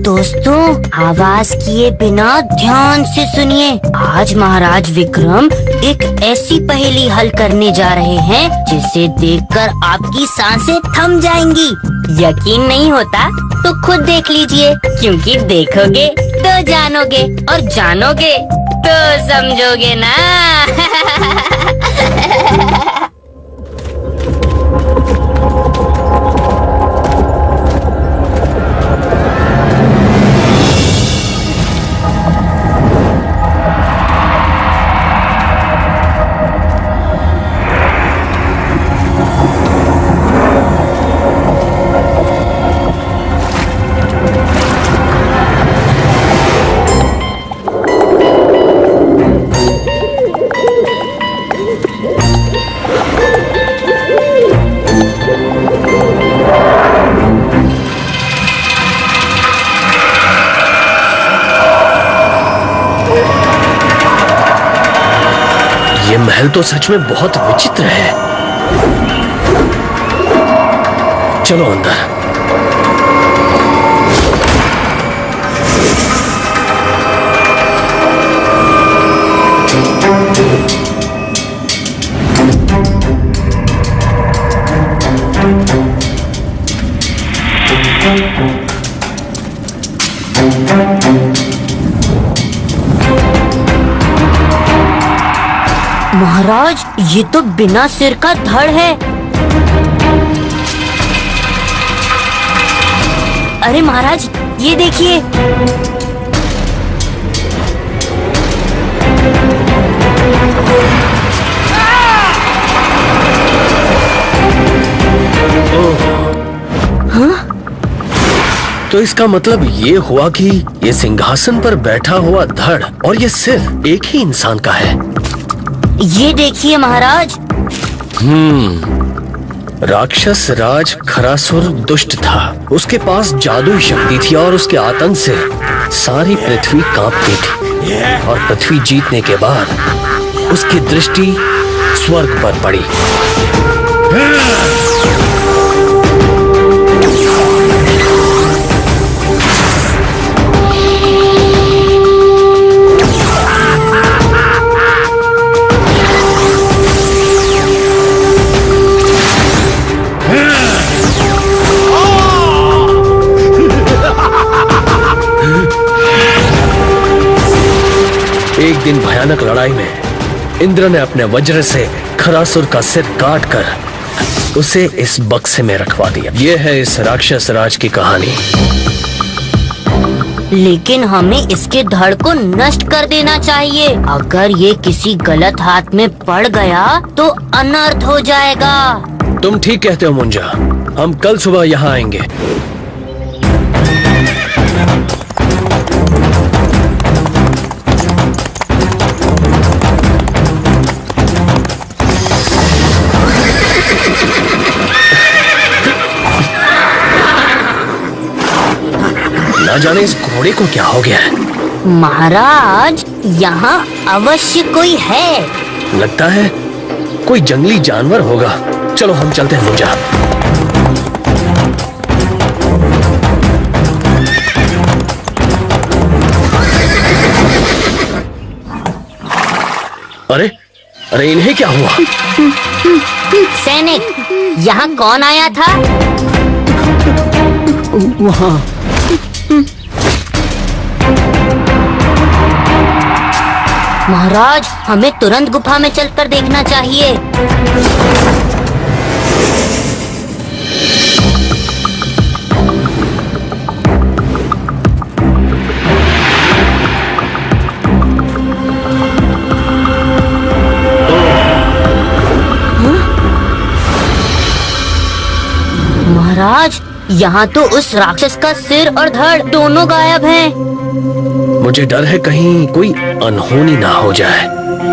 दोस्तों, आवाज किए बिना ध्यान से सुनिए। आज महाराज विक्रम एक ऐसी पहेली हल करने जा रहे हैं जिसे देखकर आपकी सांसें थम जाएंगी। यकीन नहीं होता तो खुद देख लीजिए, क्योंकि देखोगे तो जानोगे और जानोगे तो समझोगे ना। ये महल तो सच में बहुत विचित्र है। चलो अंदर। महाराज, ये तो बिना सिर का धड़ है। अरे महाराज, ये देखिए। हाँ? तो इसका मतलब ये हुआ कि ये सिंहासन पर बैठा हुआ धड़ और ये सिर एक ही इंसान का है। ये देखिए महाराज। राक्षस राज खरासुर दुष्ट था। उसके पास जादुई शक्ति थी और उसके आतंक से सारी पृथ्वी कांपती थी। और पृथ्वी जीतने के बाद उसकी दृष्टि स्वर्ग पर पड़ी। एक दिन भयानक लड़ाई में इंद्र ने अपने वज्र से खरासुर का सिर काटकर उसे इस बक्से में रखवा दिया। यह है इस राक्षस राज की कहानी। लेकिन हमें इसके धड़ को नष्ट कर देना चाहिए। अगर ये किसी गलत हाथ में पड़ गया तो अनर्थ हो जाएगा। तुम ठीक कहते हो मुंजा। हम कल सुबह यहाँ आएंगे। ना जाने इस घोड़े को क्या हो गया है। महाराज, यहाँ अवश्य कोई है। लगता है कोई जंगली जानवर होगा। चलो हम चलते हैं मुंजा। अरे अरे, इन्हें क्या हुआ? सैनिक, यहाँ कौन आया था? वहाँ महाराज, हमें तुरंत गुफा में चलकर देखना चाहिए। महाराज, यहाँ तो उस राक्षस का सिर और धड़ दोनों गायब हैं। मुझे डर है कहीं कोई अनहोनी ना हो जाए।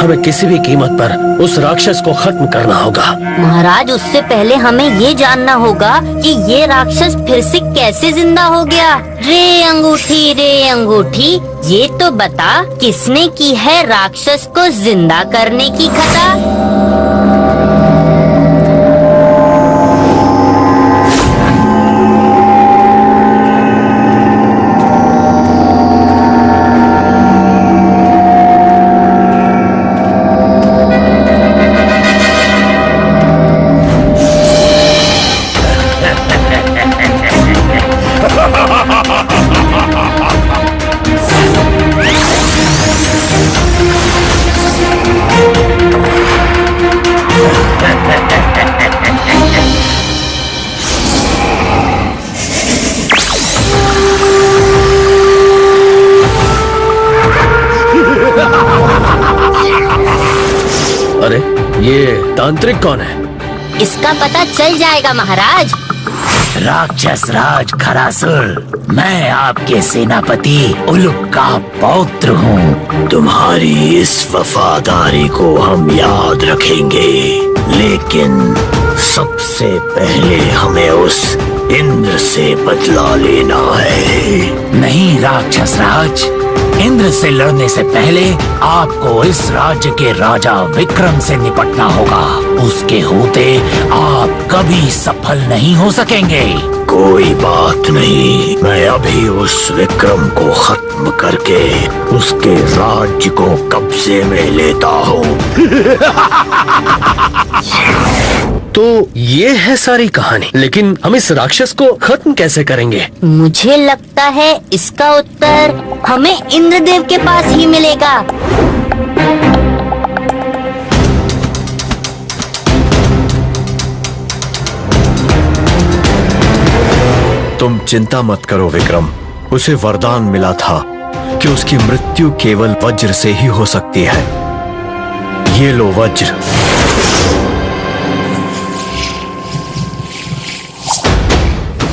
हमें किसी भी कीमत पर उस राक्षस को खत्म करना होगा। महाराज, उससे पहले हमें ये जानना होगा कि ये राक्षस फिर से कैसे जिंदा हो गया। रे अंगूठी, ये तो बता, किसने की है राक्षस को जिंदा करने की खता? तांत्रिक कौन है? इसका पता चल जाएगा महाराज। राक्षस राज खरासुर, मैं आपके सेनापति उलुक का पौत्र हूँ। तुम्हारी इस वफादारी को हम याद रखेंगे, लेकिन सबसे पहले हमें उस इंद्र से बदला लेना है। नहीं राक्षस राज, इंद्र से लड़ने से पहले आपको इस राज्य के राजा विक्रम से निपटना होगा। उसके होते आप कभी सफल नहीं हो सकेंगे। कोई बात नहीं, मैं अभी उस विक्रम को खत्म करके उसके राज्य को कब्जे में लेता हूँ। तो ये है सारी कहानी, लेकिन हम इस राक्षस को खत्म कैसे करेंगे? मुझे लगता है इसका उत्तर हमें इंद्रदेव के पास ही मिलेगा। तुम चिंता मत करो विक्रम, उसे वरदान मिला था कि उसकी मृत्यु केवल वज्र से ही हो सकती है। ये लो वज्र।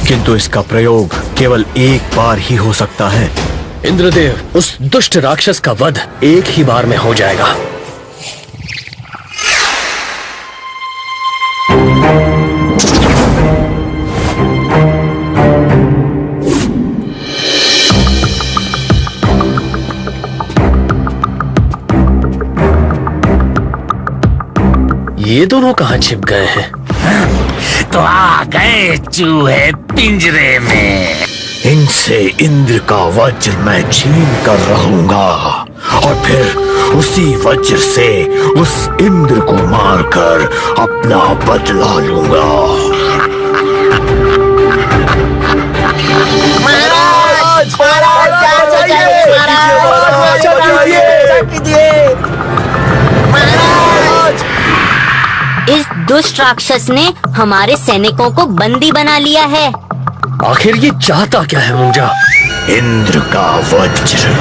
किंतु इसका प्रयोग केवल एक बार ही हो सकता है। इंद्रदेव, उस दुष्ट राक्षस का वध एक ही बार में हो जाएगा। ये दोनों कहाँ छिप गए हैं? तो आ गए चूहे पिंजरे में। इनसे इंद्र का वज्र मैं छीन कर रहूंगा और फिर उसी वज्र से उस इंद्र को मारकर अपना बदला लूंगा। महाराज, इस दुष्ट राक्षस ने हमारे सैनिकों को बंदी बना लिया है। आखिर ये चाहता क्या है मुंजा? इंद्र का वज्र।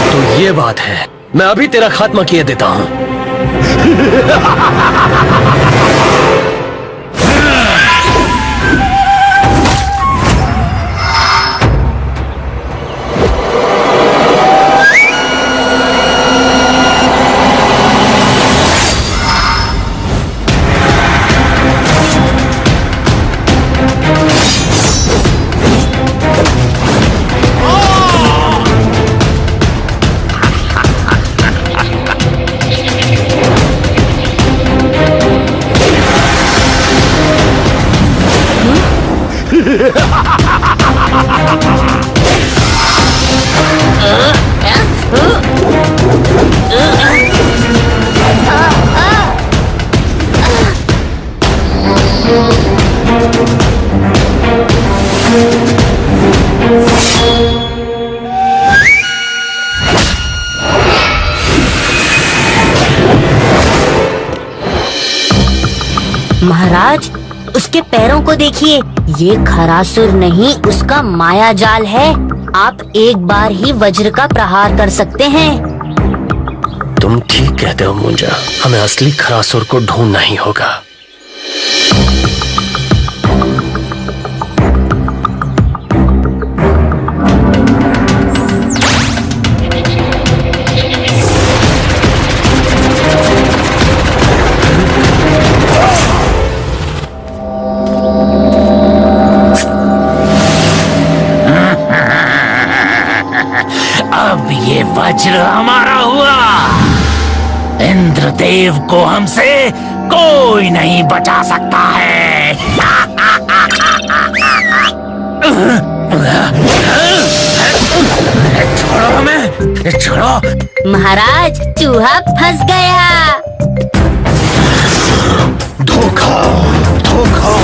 तो ये बात है, मैं अभी तेरा खात्मा किए देता हूँ। महाराज, उसके पैरों को देखिए, ये खरासुर नहीं उसका माया जाल है। आप एक बार ही वज्र का प्रहार कर सकते हैं। तुम ठीक कहते हो मुंजा, हमें असली खरासुर को ढूंढना ही होगा। अब ये वज्र हमारा हुआ। इंद्रदेव को हमसे कोई नहीं बचा सकता है। छोड़ो हमें, छोड़ो। महाराज, चूहा फंस गया। धोखा, धोखा।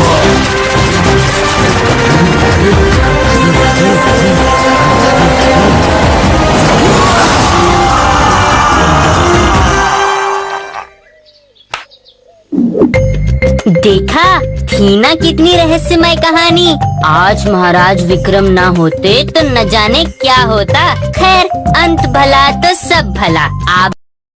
देखा, थी ना कितनी रहस्यमय कहानी। आज महाराज विक्रम ना होते तो न जाने क्या होता। खैर, अंत भला तो सब भला। आप